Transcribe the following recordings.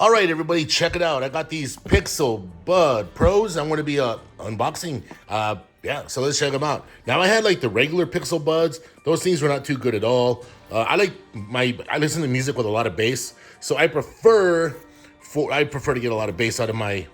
All right, everybody, check it out. I got these Pixel Bud Pros. I'm going to be unboxing. Yeah, so let's check them out. Now, I had like the regular Pixel Buds. Those things were not too good at all. I listen to music with a lot of bass, so I prefer to get a lot of bass out of my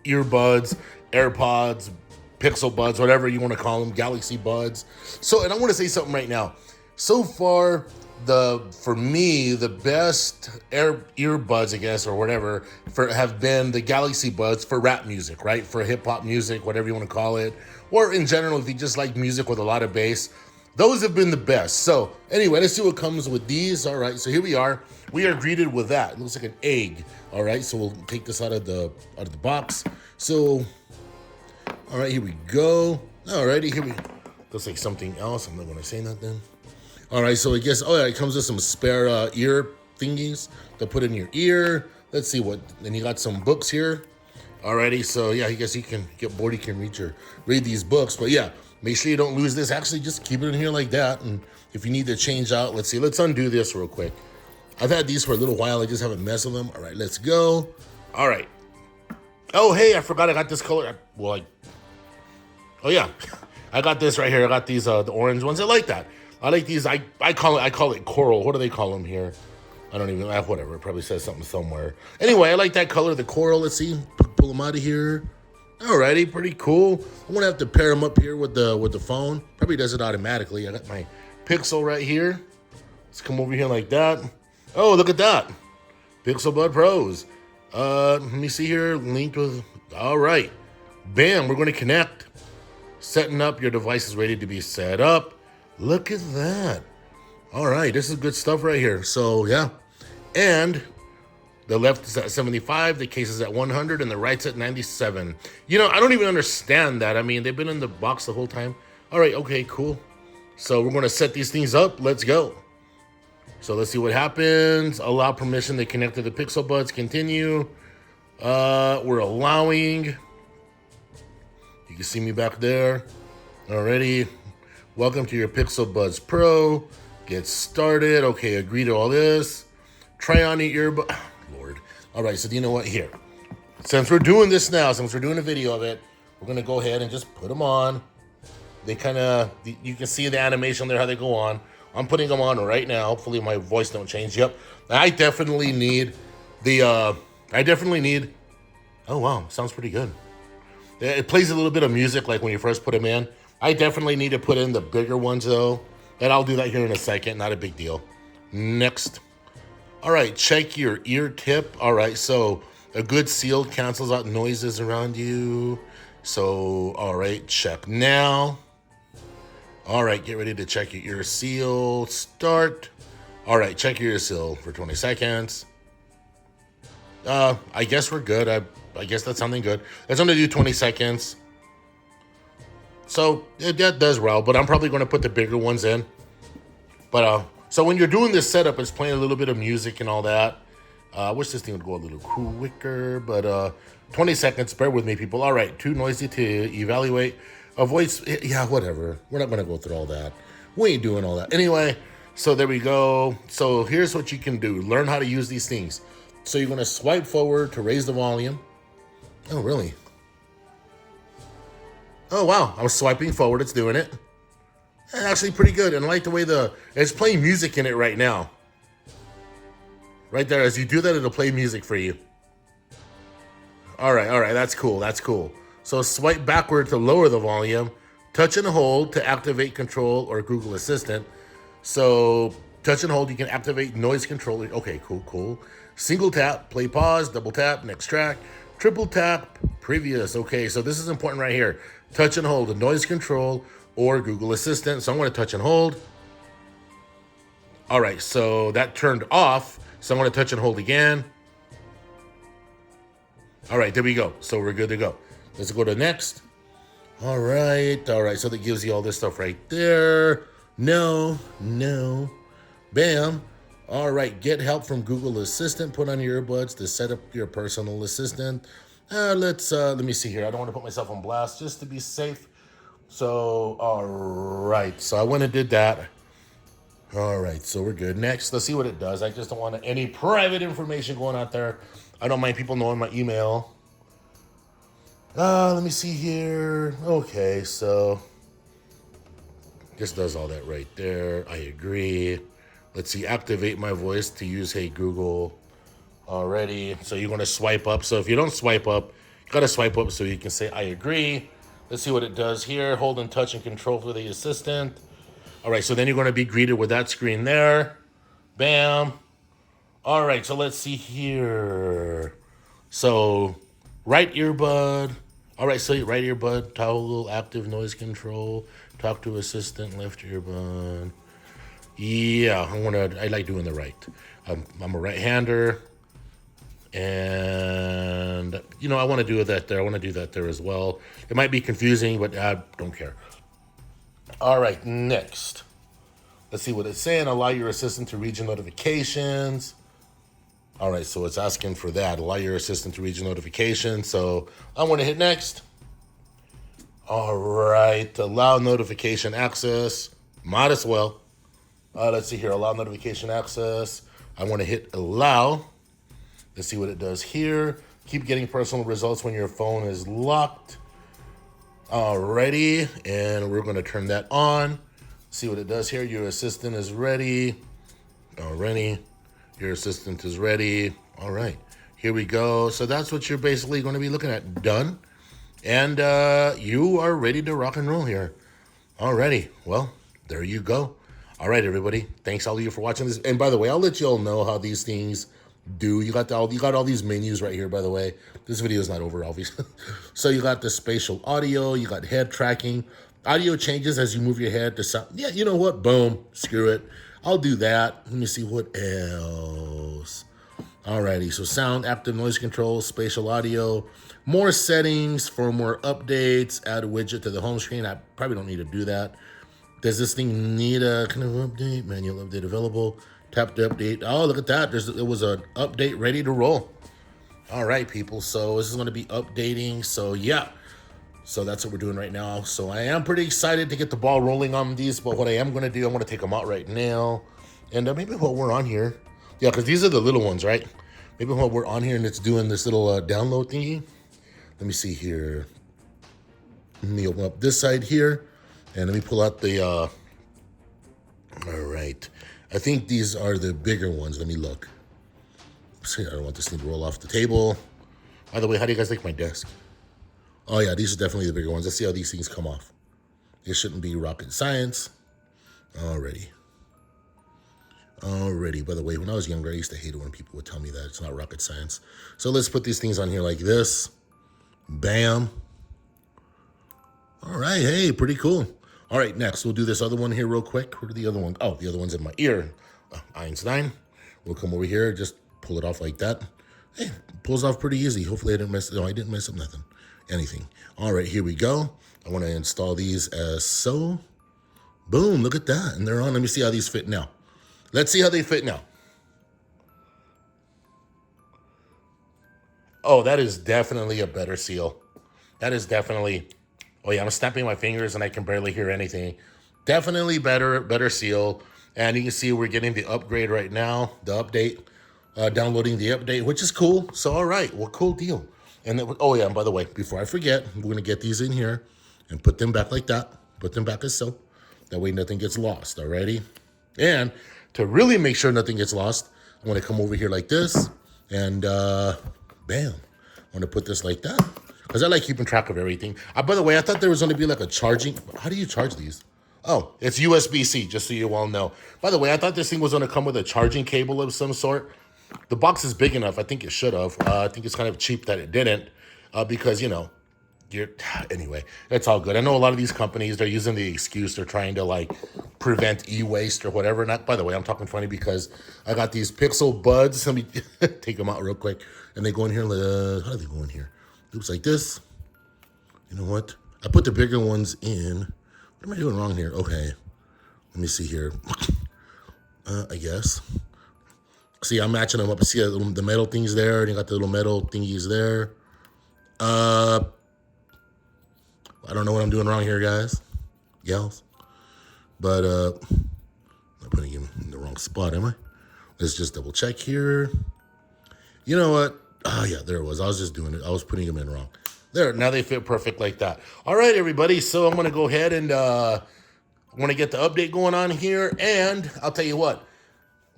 earbuds, AirPods, Pixel Buds, whatever you want to call them, Galaxy Buds. So, and I want to say something right now. So far, for me the best earbuds, I guess, or whatever, have been the Galaxy Buds for rap music, right? For hip hop music, whatever you want to call it, or in general, if you just like music with a lot of bass, those have been the best. So anyway, let's see what comes with these. All right, so here we are. We are greeted with that. It looks like an egg. All right, so we'll take this out of the box. So, all right, here we go. Alrighty, here we. Looks like something else. I'm not gonna say nothing. All right, so I guess, oh yeah, it comes with some spare ear thingies to put in your ear. Let's see what, and you got some books here. Alrighty, so yeah, I guess you can get bored, you can read these books. But yeah, make sure you don't lose this. Actually, just keep it in here like that. And if you need to change out, let's see, let's undo this real quick. I've had these for a little while, I just haven't messed with them. All right, let's go. All right. Oh, hey, I forgot I got this color. Oh yeah, I got this right here. I got these, the orange ones. I like that. I like these. I call it coral. What do they call them here? I don't even know. Whatever. It probably says something somewhere. Anyway, I like that color, the coral. Let's see. Pull them out of here. Alrighty, pretty cool. I'm gonna have to pair them up here with the phone. Probably does it automatically. I got my Pixel right here. Let's come over here like that. Oh, look at that. Pixel Bud Pros. Let me see here. Linked with. All right. Bam. We're gonna connect. Setting up. Your device is ready to be set up. Look at that. All right, this is good stuff right here. So, yeah. And the left is at 75, the case is at 100, and the right's at 97. You know, I don't even understand that. I mean, they've been in the box the whole time. All right, okay, cool. So we're going to set these things up. Let's go. So let's see what happens. Allow permission to connect to the Pixel Buds. Continue. We're allowing. You can see me back there. Already. Welcome to your Pixel Buds Pro. Get started. Okay, agree to all this. Try on the earbud. Lord. All right, so do you know what? Here. Since we're doing this now, since we're doing a video of it, we're going to go ahead and just put them on. They kind of, you can see the animation there, how they go on. I'm putting them on right now. Hopefully my voice don't change. Yep. I definitely need oh wow, sounds pretty good. It plays a little bit of music like when you first put them in. I definitely need to put in the bigger ones though. And I'll do that here in a second, not a big deal. Next. All right, check your ear tip. All right, so a good seal cancels out noises around you. So, all right, check now. All right, get ready to check your ear seal. Start. All right, check your ear seal for 20 seconds. I guess we're good. I guess that's something good. It's going to do 20 seconds. So that does well, but I'm probably going to put the bigger ones in. But so when you're doing this setup, it's playing a little bit of music and all that. I wish this thing would go a little quicker, but 20 seconds. Bear with me, people. All right, too noisy to evaluate. Avoid. Yeah, whatever. We're not going to go through all that. We ain't doing all that. Anyway, so there we go. So here's what you can do. Learn how to use these things. So you're going to swipe forward to raise the volume. Oh, really? Oh, wow. I was swiping forward. It's doing it. And actually pretty good. And I like the way it's playing music in it right now. Right there. As you do that, it'll play music for you. All right. That's cool. That's cool. So swipe backward to lower the volume. Touch and hold to activate Control or Google Assistant. So touch and hold, you can activate noise control. Okay, cool. Single tap, play pause, double tap, next track. Triple tap, previous. Okay, so this is important right here. Touch and hold, the noise control or Google Assistant. So I'm going to touch and hold. All right, so that turned off. So I'm going to touch and hold again. All right, there we go. So we're good to go. Let's go to next. All right. So that gives you all this stuff right there. No. Bam. All right, get help from Google Assistant. Put on your earbuds to set up your personal assistant. Let me see here. I don't want to put myself on blast just to be safe. So, all right. So I went and did that. All right, so we're good. Next, let's see what it does. I just don't want any private information going out there. I don't mind people knowing my email. Let me see here. Okay, so this does all that right there. I agree. Let's see, activate my voice to use Hey Google already. So you're gonna swipe up. So if you don't swipe up, you gotta swipe up so you can say I agree. Let's see what it does here. Hold and touch and control for the assistant. All right, so then you're gonna be greeted with that screen there. Bam. All right, so let's see here. So right earbud. All right, so right earbud, toggle active noise control, talk to assistant, left earbud. Yeah, I like doing the right. I'm a right-hander, and I want to do that there. I want to do that there as well. It might be confusing, but I don't care. All right, next. Let's see what it's saying. Allow your assistant to read your notifications. All right, so it's asking for that. Allow your assistant to read your notifications. So I want to hit next. All right, allow notification access. Might as well. Let's see here. Allow notification access. I want to hit allow. Let's see what it does here. Keep getting personal results when your phone is locked. Alrighty, and we're going to turn that on. See what it does here. Your assistant is ready. Alrighty. Your assistant is ready. All right, here we go. So that's what you're basically going to be looking at. Done. And you are ready to rock and roll here. Alrighty. Well, there you go. All right, everybody. Thanks all of you for watching this. And by the way, I'll let you all know how these things do. You got all these menus right here, by the way. This video is not over, obviously. So you got the spatial audio. You got head tracking. Audio changes as you move your head to sound. Yeah, you know what? Boom. Screw it. I'll do that. Let me see what else. Alrighty, so sound, active noise control, spatial audio, more settings for more updates, add a widget to the home screen. I probably don't need to do that. Does this thing need a kind of update? Manual update available. Tap to update. Oh, look at that. It was an update ready to roll. All right, people. So this is going to be updating. So yeah. So that's what we're doing right now. So I am pretty excited to get the ball rolling on these. But what I am going to do, I'm going to take them out right now. And maybe while we're on here. Yeah, because these are the little ones, right? Maybe while we're on here and it's doing this little download thingy. Let me see here. Let me open up this side here. And let me pull out the... all right. I think these are the bigger ones. Let me look. See, I don't want this thing to roll off the table. By the way, how do you guys like my desk? Oh, yeah, these are definitely the bigger ones. Let's see how these things come off. It shouldn't be rocket science. Alrighty. By the way, when I was younger, I used to hate it when people would tell me that it's not rocket science. So let's put these things on here like this. Bam. All right, hey, pretty cool. All right, next, we'll do this other one here real quick. Where are the other ones? Oh, the other one's in my ear. Einstein. We'll come over here, just pull it off like that. Hey, pulls off pretty easy. Hopefully I didn't mess up nothing. Anything. All right, here we go. I want to install these as so. Boom, look at that. And they're on. Let me see how these fit now. Let's see how they fit now. Oh, that is definitely a better seal. That is definitely... Oh, yeah, I'm snapping my fingers and I can barely hear anything. Definitely better seal. And you can see we're getting the upgrade right now, the update, downloading the update, which is cool. So, all right, well, cool deal. And oh, yeah, and by the way, before I forget, we're going to get these in here and put them back like that. Put them back as so. That way nothing gets lost, alrighty? And to really make sure nothing gets lost, I'm going to come over here like this. And bam, I'm going to put this like that. Because I like keeping track of everything. By the way, I thought there was going to be like a charging. How do you charge these? Oh, it's USB-C, just so you all know. By the way, I thought this thing was going to come with a charging cable of some sort. The box is big enough. I think it should have. I think it's kind of cheap that it didn't. Because, anyway, it's all good. I know a lot of these companies, they're using the excuse. They're trying to, like, prevent e-waste or whatever. Not, by the way, I'm talking funny because I got these Pixel Buds. Let me take them out real quick. And they go in here. How do they go in here? Loops like this. You know what? I put the bigger ones in. What am I doing wrong here? Okay. Let me see here. I guess. See, I'm matching them up. See the metal things there. And you got the little metal thingies there. I don't know what I'm doing wrong here, guys. Gals. But I'm putting him in the wrong spot, am I? Let's just double check here. You know what? Oh, yeah, there it was. I was just doing it. I was putting them in wrong. There, now they fit perfect like that. All right, everybody. So I'm going to go ahead and I want to get the update going on here. And I'll tell you what.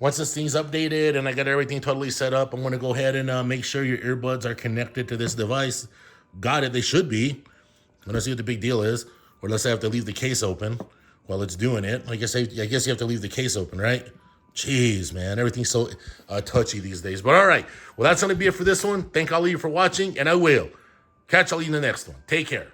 Once this thing's updated and I got everything totally set up, I'm going to go ahead and make sure your earbuds are connected to this device. Got it. They should be. I'm going to see what the big deal is. Or unless I have to leave the case open while it's doing it. I guess you have to leave the case open, right? Jeez, man. Everything's so touchy these days. But all right. Well, that's going to be it for this one. Thank all of you for watching, and I will catch all of you in the next one. Take care.